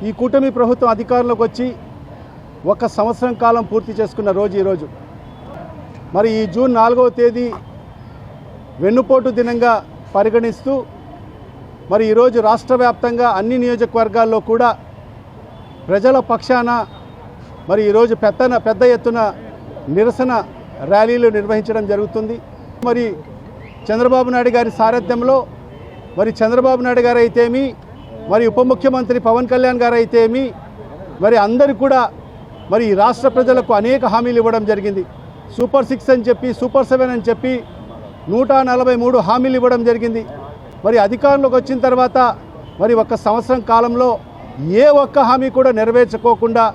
ఈ కూటమి ప్రభుత్వం అధికారంలోకి వచ్చి 1 సంవత్సరం కాలం పూర్తి చేసుకున్న రోజు ఈరోజు. మరి ఈ జూన్ 4వ తేదీ వెన్నుపోటు దినంగా పరిగణిస్తూ మరి ఈరోజు రాష్ట్ర వ్యాప్తంగా అన్ని నియోజకవర్గాల్లో కూడా ప్రజల పక్షాన మరి ఈరోజు పెద్ద ఎత్తున నిరసన ర్యాలీలు నిర్వహించడం జరుగుతుంది. మరి చంద్రబాబు నాయుడు గారి సారథ్యంలో మరి చంద్రబాబు నాయుడు గారు అయితేమి, మరి ఉప ముఖ్యమంత్రి పవన్ కళ్యాణ్ గారు అయితేమి, మరి అందరూ కూడా మరి రాష్ట్ర ప్రజలకు అనేక హామీలు ఇవ్వడం జరిగింది. సూపర్ 6 అని చెప్పి, సూపర్ 7 అని చెప్పి 143 హామీలు ఇవ్వడం జరిగింది. మరి అధికారంలోకి వచ్చిన తర్వాత మరి 1 సంవత్సరం కాలంలో ఏ ఒక్క హామీ కూడా నెరవేర్చుకోకుండా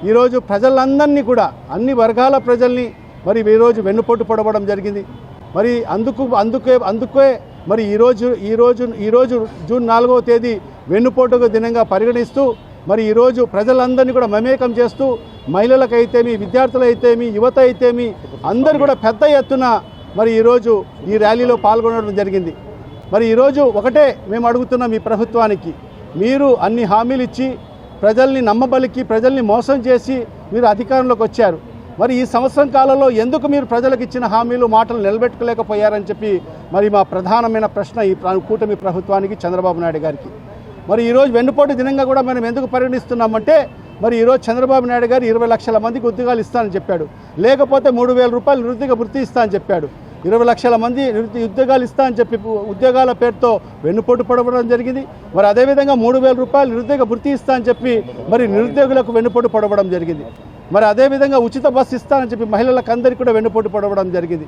ఈరోజు ప్రజలందరినీ కూడా, అన్ని వర్గాల ప్రజల్ని మరి ఈరోజు వెన్నుపోటు పొడవడం జరిగింది. మరి అందుకే మరి ఈరోజు జూన్ 4వ తేదీ వెన్నుపోటు దినంగా పరిగణిస్తూ మరి ఈరోజు ప్రజలందరినీ కూడా మమేకం చేస్తూ మహిళలకైతేమి, విద్యార్థులైతేమి, యువత అయితేమి అందరూ కూడా పెద్ద ఎత్తున మరి ఈరోజు ఈ ర్యాలీలో పాల్గొనడం జరిగింది. మరి ఈరోజు ఒకటే మేము అడుగుతున్నాం ఈ ప్రభుత్వానికి, మీరు అన్ని హామీలు ఇచ్చి ప్రజల్ని నమ్మబలికి, ప్రజల్ని మోసం చేసి మీరు అధికారంలోకి వచ్చారు. మరి ఈ సంవత్సరం కాలంలో ఎందుకు మీరు ప్రజలకు ఇచ్చిన హామీలు, మాటలు నిలబెట్టుకోలేకపోయారని చెప్పి మరి మా ప్రధానమైన ప్రశ్న ఈ కూటమి ప్రభుత్వానికి, చంద్రబాబు నాయుడు గారికి. మరి ఈరోజు వెన్నుపోటు దినంగా కూడా మనం ఎందుకు పరిగణిస్తున్నామంటే మరి ఈరోజు చంద్రబాబు నాయుడు గారు 20 లక్షల మందికి ఉద్యోగాలు ఇస్తానని చెప్పాడు. లేకపోతే 3,000 రూపాయలు నిరుద్యోగ వృత్తి ఇస్తా అని చెప్పాడు. 20 లక్షల మంది ఉద్యోగాలు ఇస్తా అని చెప్పి ఉద్యోగాల పేరుతో వెన్నుపోటు పడవడం జరిగింది. మరి అదేవిధంగా 3,000 రూపాయలు నిరుద్యోగ వృత్తి ఇస్తా అని చెప్పి మరి నిరుద్యోగులకు వెన్నుపోటు పడవడం జరిగింది. మరి అదేవిధంగా ఉచిత బస్సు ఇస్తానని చెప్పి మహిళలకు అందరికీ కూడా వెన్నుపోటు పడవడం జరిగింది.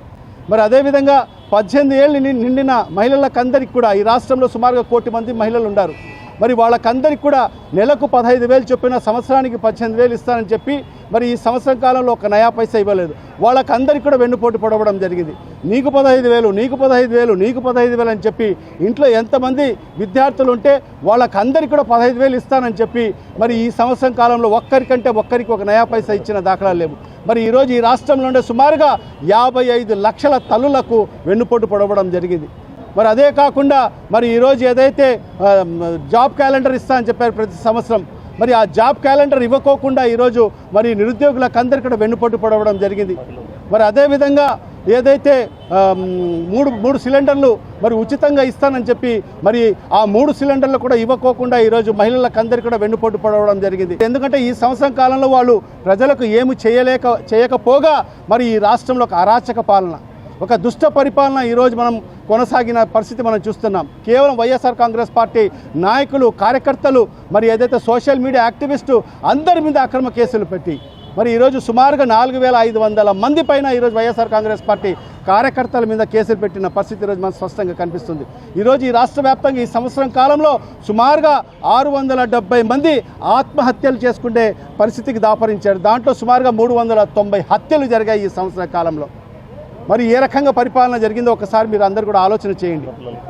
మరి అదేవిధంగా 18 ఏళ్ళు నిండిన మహిళలకందరికీ కూడా ఈ రాష్ట్రంలో సుమారుగా 1 కోటి మంది మహిళలు ఉన్నారు. మరి వాళ్ళకందరికీ కూడా నెలకు 15,000 చొప్పున సంవత్సరానికి 18,000 ఇస్తానని చెప్పి మరి ఈ సంవత్సరం కాలంలో 1 నయా పైసా ఇవ్వలేదు. వాళ్ళకందరికీ కూడా వెన్నుపోటు పడవడం జరిగింది. నీకు 15,000, నీకు 15,000, నీకు 15,000 అని చెప్పి ఇంట్లో ఎంతమంది విద్యార్థులు ఉంటే వాళ్ళకందరికీ కూడా 15,000 ఇస్తానని చెప్పి మరి ఈ సంవత్సరం కాలంలో ఒక్కరికి 1 నయా పైసా ఇచ్చిన దాఖలాలు లేవు. మరి ఈరోజు ఈ రాష్ట్రంలో ఉండే సుమారుగా 55 లక్షల తల్లులకు వెన్నుపోటు పడవడం జరిగింది. మరి అదే కాకుండా మరి ఈరోజు ఏదైతే జాబ్ క్యాలెండర్ ఇస్తా అని చెప్పారు ప్రతి సంవత్సరం, మరి ఆ జాబ్ క్యాలెండర్ ఇవ్వకోకుండా ఈరోజు మరి నిరుద్యోగులకు అందరికీ కూడా వెన్నుపోటు పడవడం జరిగింది. మరి అదేవిధంగా ఏదైతే 3 సిలిండర్లు మరి ఉచితంగా ఇస్తానని చెప్పి మరి ఆ 3 సిలిండర్లు కూడా ఇవ్వకోకుండా ఈరోజు మహిళలకు అందరికీ కూడా వెన్నుపోటు పడవడం జరిగింది. ఎందుకంటే ఈ సంవత్సరం కాలంలో వాళ్ళు ప్రజలకు ఏమి చేయకపోగా మరి ఈ రాష్ట్రంలో ఒక అరాచక పాలన, ఒక దుష్ట పరిపాలన ఈరోజు మనం కొనసాగిన పరిస్థితి మనం చూస్తున్నాం. కేవలం వైఎస్ఆర్ కాంగ్రెస్ పార్టీ నాయకులు, కార్యకర్తలు, మరి ఏదైతే సోషల్ మీడియా యాక్టివిస్టు అందరి మీద అక్రమ కేసులు పెట్టి మరి ఈరోజు సుమారుగా 4,500 మంది పైన ఈరోజు వైఎస్ఆర్ కాంగ్రెస్ పార్టీ కార్యకర్తల మీద కేసులు పెట్టిన పరిస్థితి ఈరోజు మనకు స్పష్టంగా కనిపిస్తుంది. ఈరోజు ఈ రాష్ట్ర వ్యాప్తంగా ఈ సంవత్సరం కాలంలో సుమారుగా 670 మంది ఆత్మహత్యలు చేసుకునే పరిస్థితికి దాపరించారు. దాంట్లో సుమారుగా 390 హత్యలు జరిగాయి ఈ సంవత్సర కాలంలో. మరి ఏ రకంగా పరిపాలన జరిగిందో ఒకసారి మీరు అందరూ కూడా ఆలోచన చేయండి.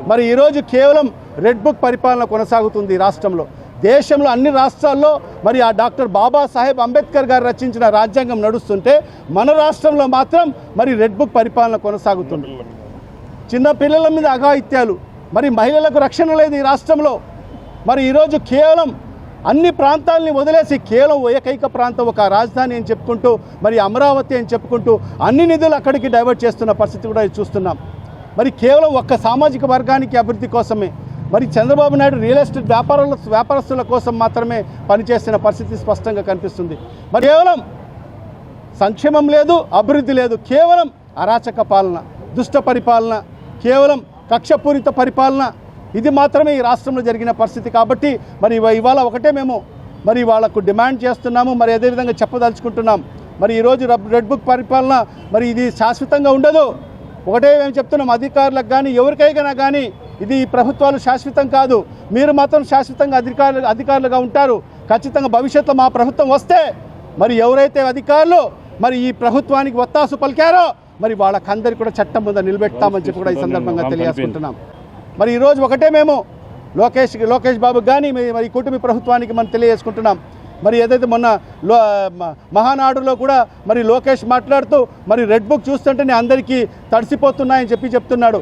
మరి ఈరోజు కేవలం రెడ్ బుక్ పరిపాలన కొనసాగుతుంది రాష్ట్రంలో. దేశంలో అన్ని రాష్ట్రాల్లో మరి ఆ డాక్టర్ బాబాసాహెబ్ అంబేద్కర్ గారు రచించిన రాజ్యాంగం నడుస్తుంటే మన రాష్ట్రంలో మాత్రం మరి రెడ్ బుక్ పరిపాలన కొనసాగుతుంది. చిన్న పిల్లల మీద అఘాయిత్యాలు, మరి మహిళలకు రక్షణ లేదు ఈ రాష్ట్రంలో. మరి ఈరోజు కేవలం అన్ని ప్రాంతాలని వదిలేసి కేవలం ఏకైక ప్రాంతం, ఒక రాజధాని అని చెప్పుకుంటూ మరి అమరావతి అని చెప్పుకుంటూ అన్ని నిధులు అక్కడికి డైవర్ట్ చేస్తున్న పరిస్థితి కూడా చూస్తున్నాం. మరి కేవలం ఒక్క సామాజిక వర్గానికి అభివృద్ధి కోసమే మరి చంద్రబాబు నాయుడు రియల్ ఎస్టేట్ వ్యాపారస్తుల కోసం మాత్రమే పనిచేస్తున్న పరిస్థితి స్పష్టంగా కనిపిస్తుంది. మరి కేవలం సంక్షేమం లేదు, అభివృద్ధి లేదు, కేవలం అరాచక పాలన, దుష్ట పరిపాలన, కేవలం కక్షపూరిత పరిపాలన, ఇది మాత్రమే ఈ రాష్ట్రంలో జరిగిన పరిస్థితి. కాబట్టి మరి ఇవాళ ఒకటే మేము మరి వాళ్ళకు డిమాండ్ చేస్తున్నాము, మరి అదేవిధంగా చెప్పదలుచుకుంటున్నాం. మరి ఈరోజు రెడ్ బుక్ పరిపాలన మరి ఇది శాశ్వతంగా ఉండదు. ఒకటే మేము చెప్తున్నాం, అధికారులకు కానీ ఎవరికైనా కానీ ఇది ప్రభుత్వాలు శాశ్వతం కాదు. మీరు మాత్రం శాశ్వతంగా అధికారులుగా ఉంటారు. ఖచ్చితంగా భవిష్యత్తులో మా ప్రభుత్వం వస్తే మరి ఎవరైతే అధికారులు మరి ఈ ప్రభుత్వానికి ఒత్తాసు పలికారో మరి వాళ్ళకందరికీ కూడా చట్టం ముందు నిలబెడతామని చెప్పి కూడా ఈ సందర్భంగా తెలియజేసుకుంటున్నాం. మరి ఈరోజు ఒకటే మేము లోకేష్ బాబు కానీ మరి కూటమి ప్రభుత్వానికి మనం తెలియజేసుకుంటున్నాం. మరి ఏదైతే మొన్న మహానాడులో కూడా మరి లోకేష్ మాట్లాడుతూ మరి రెడ్ బుక్ చూస్తుంటేనే అందరికీ తడిసిపోతున్నాయని చెప్తున్నాడు.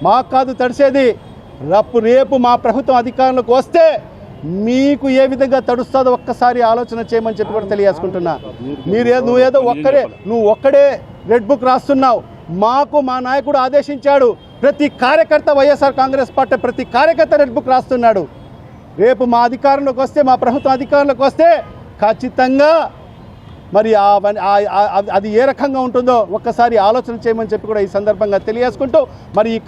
మాకు కాదు తడిసేది, రేపు మా ప్రభుత్వం అధికారంలోకి వస్తే మీకు ఏ విధంగా తడుస్తుందో ఒక్కసారి ఆలోచన చేయమని చెప్పి కూడా తెలియజేసుకుంటున్నా. నువ్వు ఒక్కడే రెడ్ బుక్ రాస్తున్నావు. మాకు మా నాయకుడు ఆదేశించాడు, ప్రతి కార్యకర్త వైఎస్ఆర్ కాంగ్రెస్ పార్టీ ప్రతి కార్యకర్త రెడ్ బుక్ రాస్తున్నాడు. రేపు మా అధికారంలోకి వస్తే, మా ప్రభుత్వం అధికారంలోకి వస్తే ఖచ్చితంగా మరి అది ఏ రకంగా ఉంటుందో ఒక్కసారి ఆలోచన చేయమని చెప్పి కూడా ఈ సందర్భంగా తెలియజేసుకుంటూ మరి